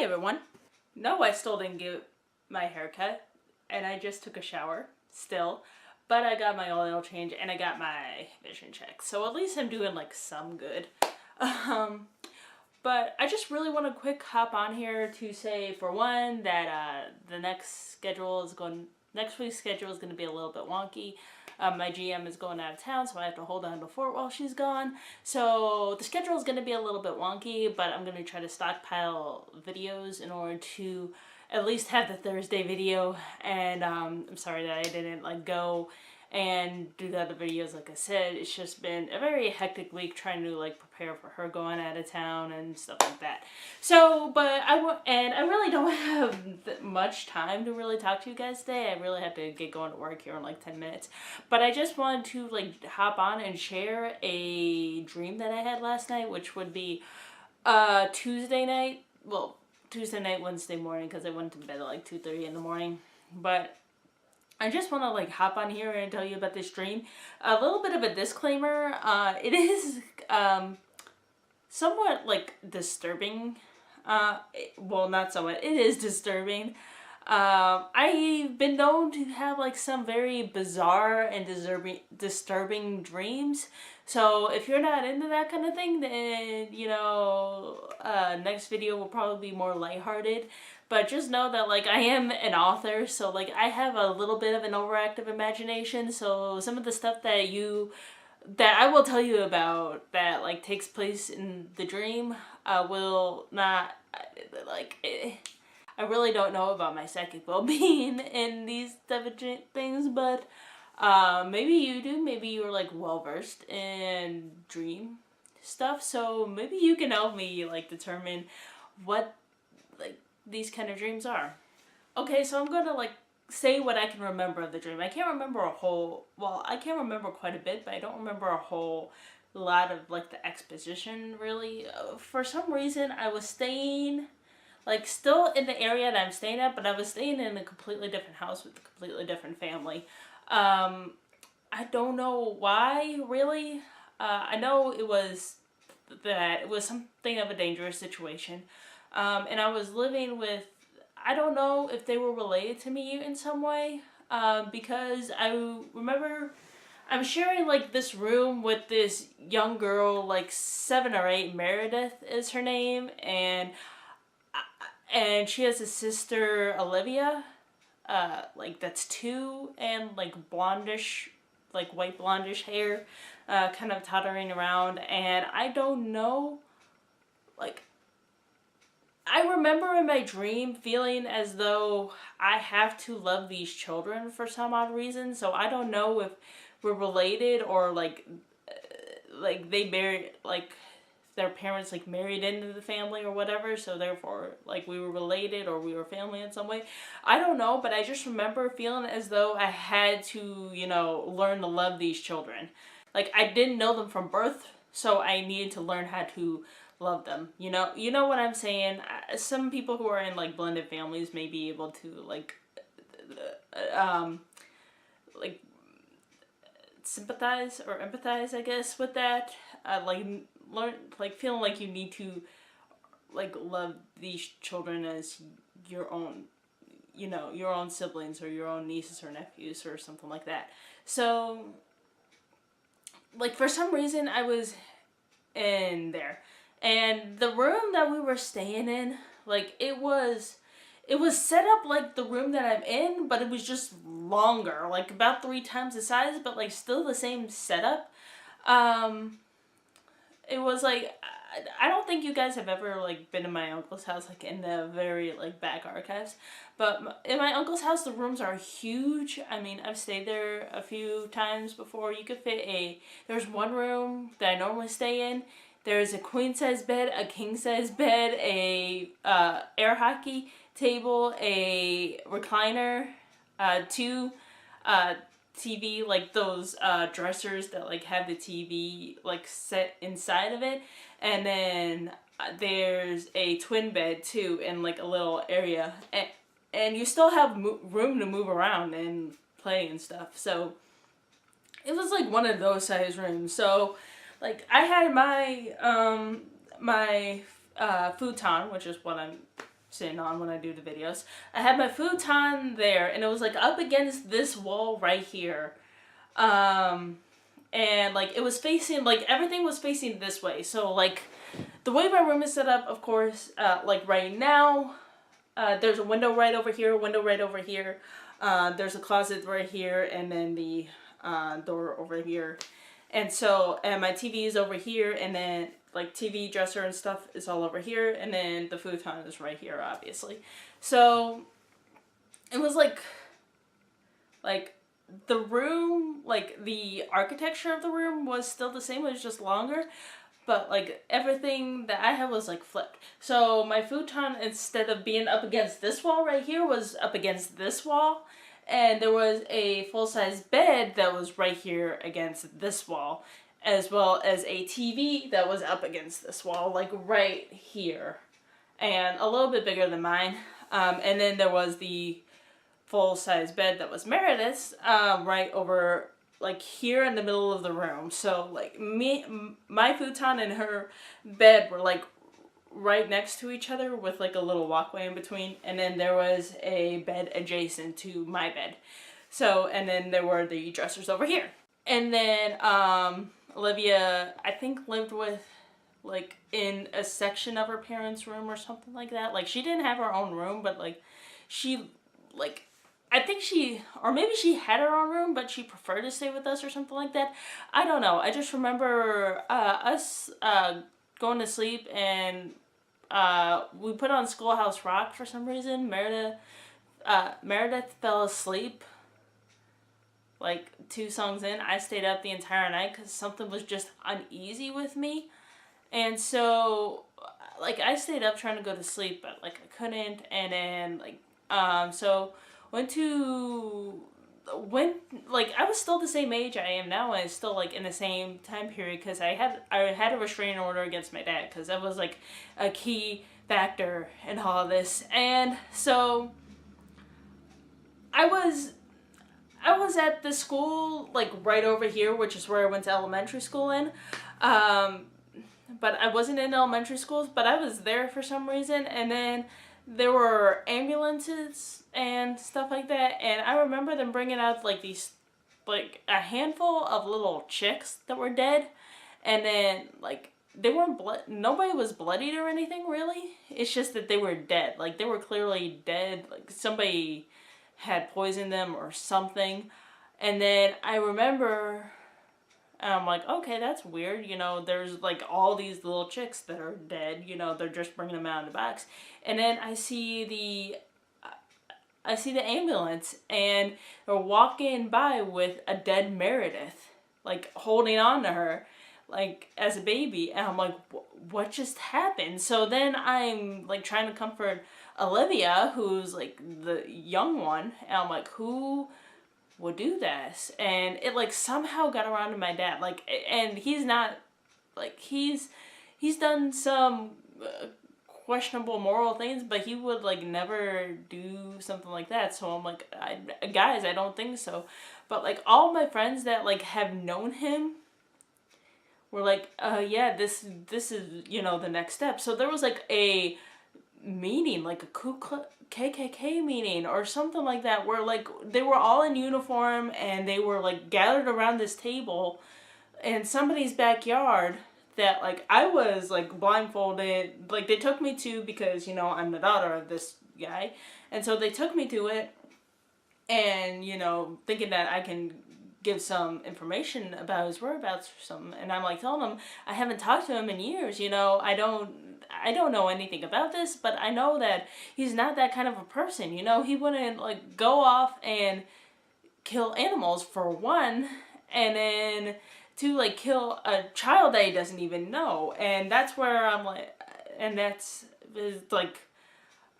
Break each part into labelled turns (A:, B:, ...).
A: Hey everyone. No, I still didn't get my haircut, and I just took a shower, still, but I got my oil change and I got my vision check, so at least I'm doing like some good. Um, but I just really want to quick hop on here to say, for one, that the next week's schedule is going to be a little bit wonky. My GM is going out of town, so I have to hold on to Fort while she's gone. So the schedule is going to be a little bit wonky, but I'm going to try to stockpile videos in order to at least have the Thursday video. And I'm sorry that I didn't go and do the other videos. Like I said, it's just been a very hectic week trying to prepare for her going out of town and stuff like that. So, but I really don't have much time to really talk to you guys today. I really have to get going to work here in like 10 minutes. But I just wanted to hop on and share a dream that I had last night, which would be Tuesday night. Well, Tuesday night, Wednesday morning, because I went to bed at like 2:30 in the morning. But I just want to hop on here and tell you about this dream. A little bit of a disclaimer. It is somewhat disturbing. Well, not somewhat. It is disturbing. I've been known to have some very bizarre and disturbing dreams. So if you're not into that kind of thing, then next video will probably be more lighthearted. But just know that I am an author, so I have a little bit of an overactive imagination. So some of the stuff that I will tell you about that takes place in the dream will not I really don't know about my psychic well-being in these type of things, but maybe you do. Maybe you're well-versed in dream stuff, so maybe you can help me determine what these kind of dreams are. Okay, so I'm gonna say what I can remember of the dream. I can't remember I can remember quite a bit, but I don't remember a whole lot of the exposition really. For some reason I was staying still in the area that I'm staying at, but I was staying in a completely different house with a completely different family. I don't know why, really. I know it was something of a dangerous situation. And I was living with, I don't know if they were related to me in some way, because I remember I'm sharing this room with this young girl, 7 or 8, Meredith is her name, and she has a sister, Olivia, that's 2, and blondish, white blondish hair, kind of tottering around, and I don't know, I remember in my dream feeling as though I have to love these children for some odd reason, so I don't know if we're related or they married, their parents married into the family or whatever, so therefore we were related or we were family in some way. I don't know, but I just remember feeling as though I had to, learn to love these children. I didn't know them from birth, so I needed to learn how to love them. You know what I'm saying? Some people who are in blended families may be able to sympathize or empathize, I guess, with that. Learn feeling you need to love these children as your own, your own siblings or your own nieces or nephews or something like that. So for some reason I was in there, and the room that we were staying in, it was set up like the room that I'm in, but it was just longer, about 3 times the size, but still the same setup. It was I don't think you guys have ever been in my uncle's house, in the very back archives, but in my uncle's house the rooms are huge. I mean, I've stayed there a few times before. You could fit there's one room that I normally stay in. There's a queen size bed, a king size bed, a air hockey table, a recliner, 2 TV, those dressers that have the TV set inside of it, and then there's a twin bed too in a little area, and you still have room to move around and play and stuff. So it was one of those size rooms. So I had my my futon, which is what I'm sitting on when I do the videos. I had my futon there, and it was like up against this wall right here. And like it was facing, like everything was facing this way. So like the way my room is set up, of course, like right now, there's a window right over here, window right over here. There's a closet right here, and then the door over here. And so, and my TV is over here, and then like TV dresser and stuff is all over here, and then the futon is right here, obviously. So it was like the room, like the architecture of the room was still the same. It was just longer, but like everything that I had was like flipped. So my futon, instead of being up against this wall right here, was up against this wall. And there was a full-size bed that was right here against this wall, as well as a TV that was up against this wall, like right here, and a little bit bigger than mine. And then there was the full-size bed that was Meredith's, right over like here in the middle of the room. So like my futon and her bed were like right next to each other with like a little walkway in between, and then there was a bed adjacent to my bed. So, and then there were the dressers over here. And then Olivia, I think, lived with like in a section of her parents' room or something like that. Like she didn't have her own room, but like she, like, I think she, or maybe she had her own room, but she preferred to stay with us or something like that. I don't know. I just remember us going to sleep, and we put on Schoolhouse Rock for some reason. Meredith fell asleep like 2 songs in. I stayed up the entire night because something was just uneasy with me. And so, like, I stayed up trying to go to sleep, but like I couldn't. And then so like I was still the same age I am now, and still like in the same time period, because I had a restraining order against my dad, because that was like a key factor in all of this. And so I was at the school like right over here, which is where I went to elementary school in, but I wasn't in elementary schools, but I was there for some reason. And then there were ambulances and stuff like that, and I remember them bringing out like these, like a handful of little chicks that were dead, and then like they weren't nobody was bloodied or anything really. It's just that they were dead. Like they were clearly dead. Like somebody had poisoned them or something. And then I remember, and I'm like, okay, that's weird. You know, there's like all these little chicks that are dead. You know, they're just bringing them out in the box. And then I see the ambulance, and they're walking by with a dead Meredith, like holding on to her, like as a baby. And I'm like, what just happened? So then I'm like trying to comfort Olivia, who's like the young one, and I'm like, who would do this? And it like somehow got around to my dad, like, and he's not like he's done some questionable moral things, but he would like never do something like that. So I'm like, guys, I don't think so. But like all my friends that like have known him were like, yeah, this is, you know, the next step. So there was like a meeting, like a KKK meeting or something like that, where like they were all in uniform, and they were like gathered around this table in somebody's backyard that like I was like blindfolded, like they took me to, because you know I'm the daughter of this guy, and so they took me to it, and you know, thinking that I can give some information about his whereabouts or something. And I'm like telling him I haven't talked to him in years, you know, I don't know anything about this, but I know that he's not that kind of a person, you know. He wouldn't like go off and kill animals, for one, and then to like kill a child that he doesn't even know. And that's where I'm like, and that's like,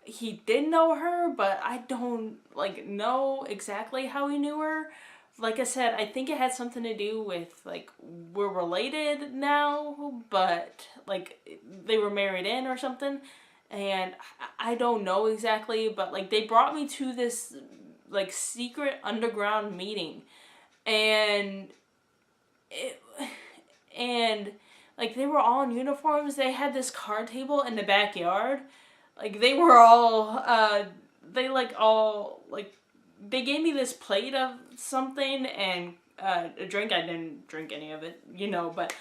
A: he did know her, but I don't like know exactly how he knew her. Like I said, I think it had something to do with like we're related now, but like they were married in or something, and I don't know exactly. But like they brought me to this like secret underground meeting, and like they were all in uniforms. They had this card table in the backyard, like they were all, they like all, like, they gave me this plate of something and a drink. I didn't drink any of it, you know, but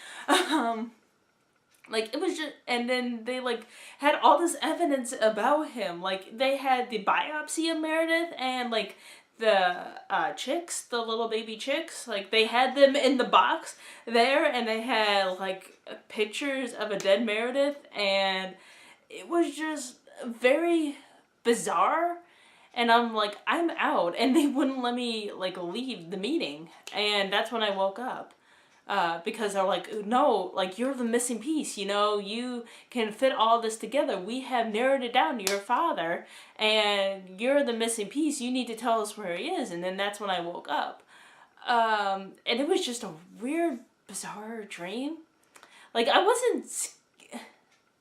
A: like it was just, and then they like had all this evidence about him. Like they had the biopsy of Meredith and like the chicks, the little baby chicks, like they had them in the box there, and they had like pictures of a dead Meredith, and it was just very bizarre. And I'm like, I'm out, and they wouldn't let me like leave the meeting, and that's when I woke up. Because they're like, no, like you're the missing piece, you know, you can fit all this together. We have narrowed it down to your father, and you're the missing piece. You need to tell us where he is. And then that's when I woke up. And it was just a weird, bizarre dream. Like I wasn't,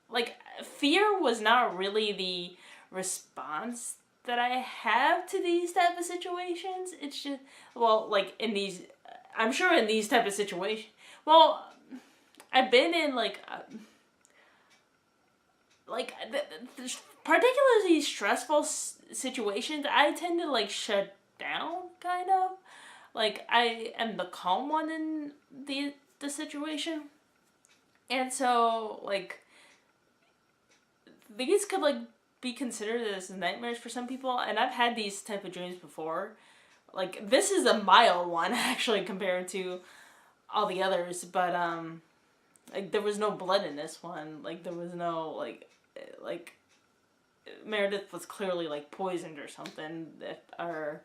A: like fear was not really the response that I have to these type of situations. It's just, well, like in these, I'm sure in these type of situations, well, I've been in particularly stressful situations. I tend to like shut down, kind of. Like I am the calm one in the situation, and so like these could like be considered as nightmares for some people, and I've had these type of dreams before. Like this is a mild one actually compared to all the others, but like there was no blood in this one. Like there was no like Meredith was clearly like poisoned or something, that or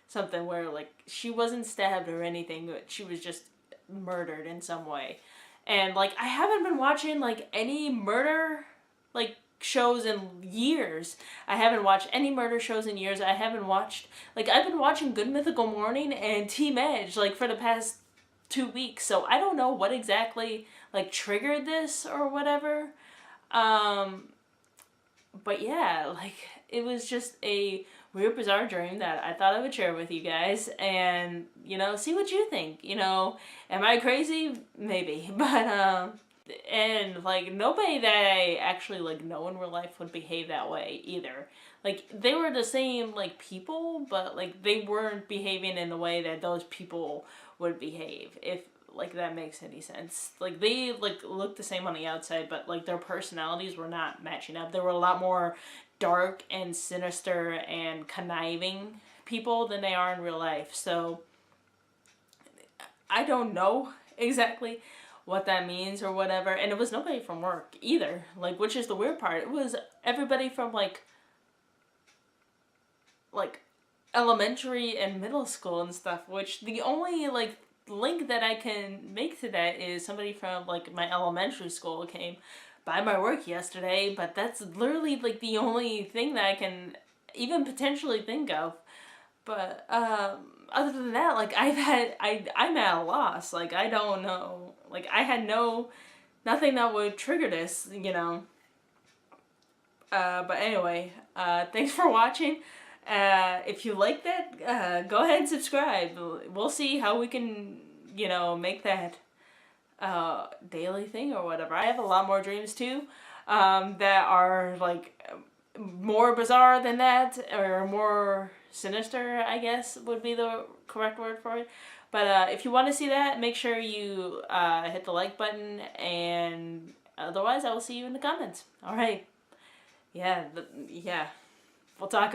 A: something where like she wasn't stabbed or anything, but she was just murdered in some way. And like I haven't been watching like any murder like shows in years. I haven't watched any murder shows in years. I haven't watched, like I've been watching Good Mythical Morning and Team Edge like for the past 2 weeks. So I don't know what exactly like triggered this or whatever. But yeah, like it was just a weird, bizarre dream that I thought I would share with you guys, and you know, see what you think. You know, am I crazy? Maybe, but and like nobody that I actually like know in real life would behave that way either. Like they were the same like people, but like they weren't behaving in the way that those people would behave, if like that makes any sense. Like they like looked the same on the outside, but like their personalities were not matching up. They were a lot more dark and sinister and conniving people than they are in real life. So I don't know exactly what that means or whatever. And it was nobody from work either, like, which is the weird part. It was everybody from like elementary and middle school and stuff, which the only like link that I can make to that is somebody from like my elementary school came by my work yesterday, but that's literally like the only thing that I can even potentially think of. But other than that, like I'm at a loss. Like I don't know. Like I had nothing that would trigger this, you know. But anyway, thanks for watching. If you like that, go ahead and subscribe. We'll see how we can, you know, make that daily thing or whatever. I have a lot more dreams too, that are like more bizarre than that, or more sinister, I guess would be the correct word for it. But if you want to see that, make sure you hit the like button, and otherwise I will see you in the comments. Alright. Yeah, yeah. We'll talk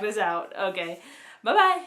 A: this out. Okay. Bye-bye.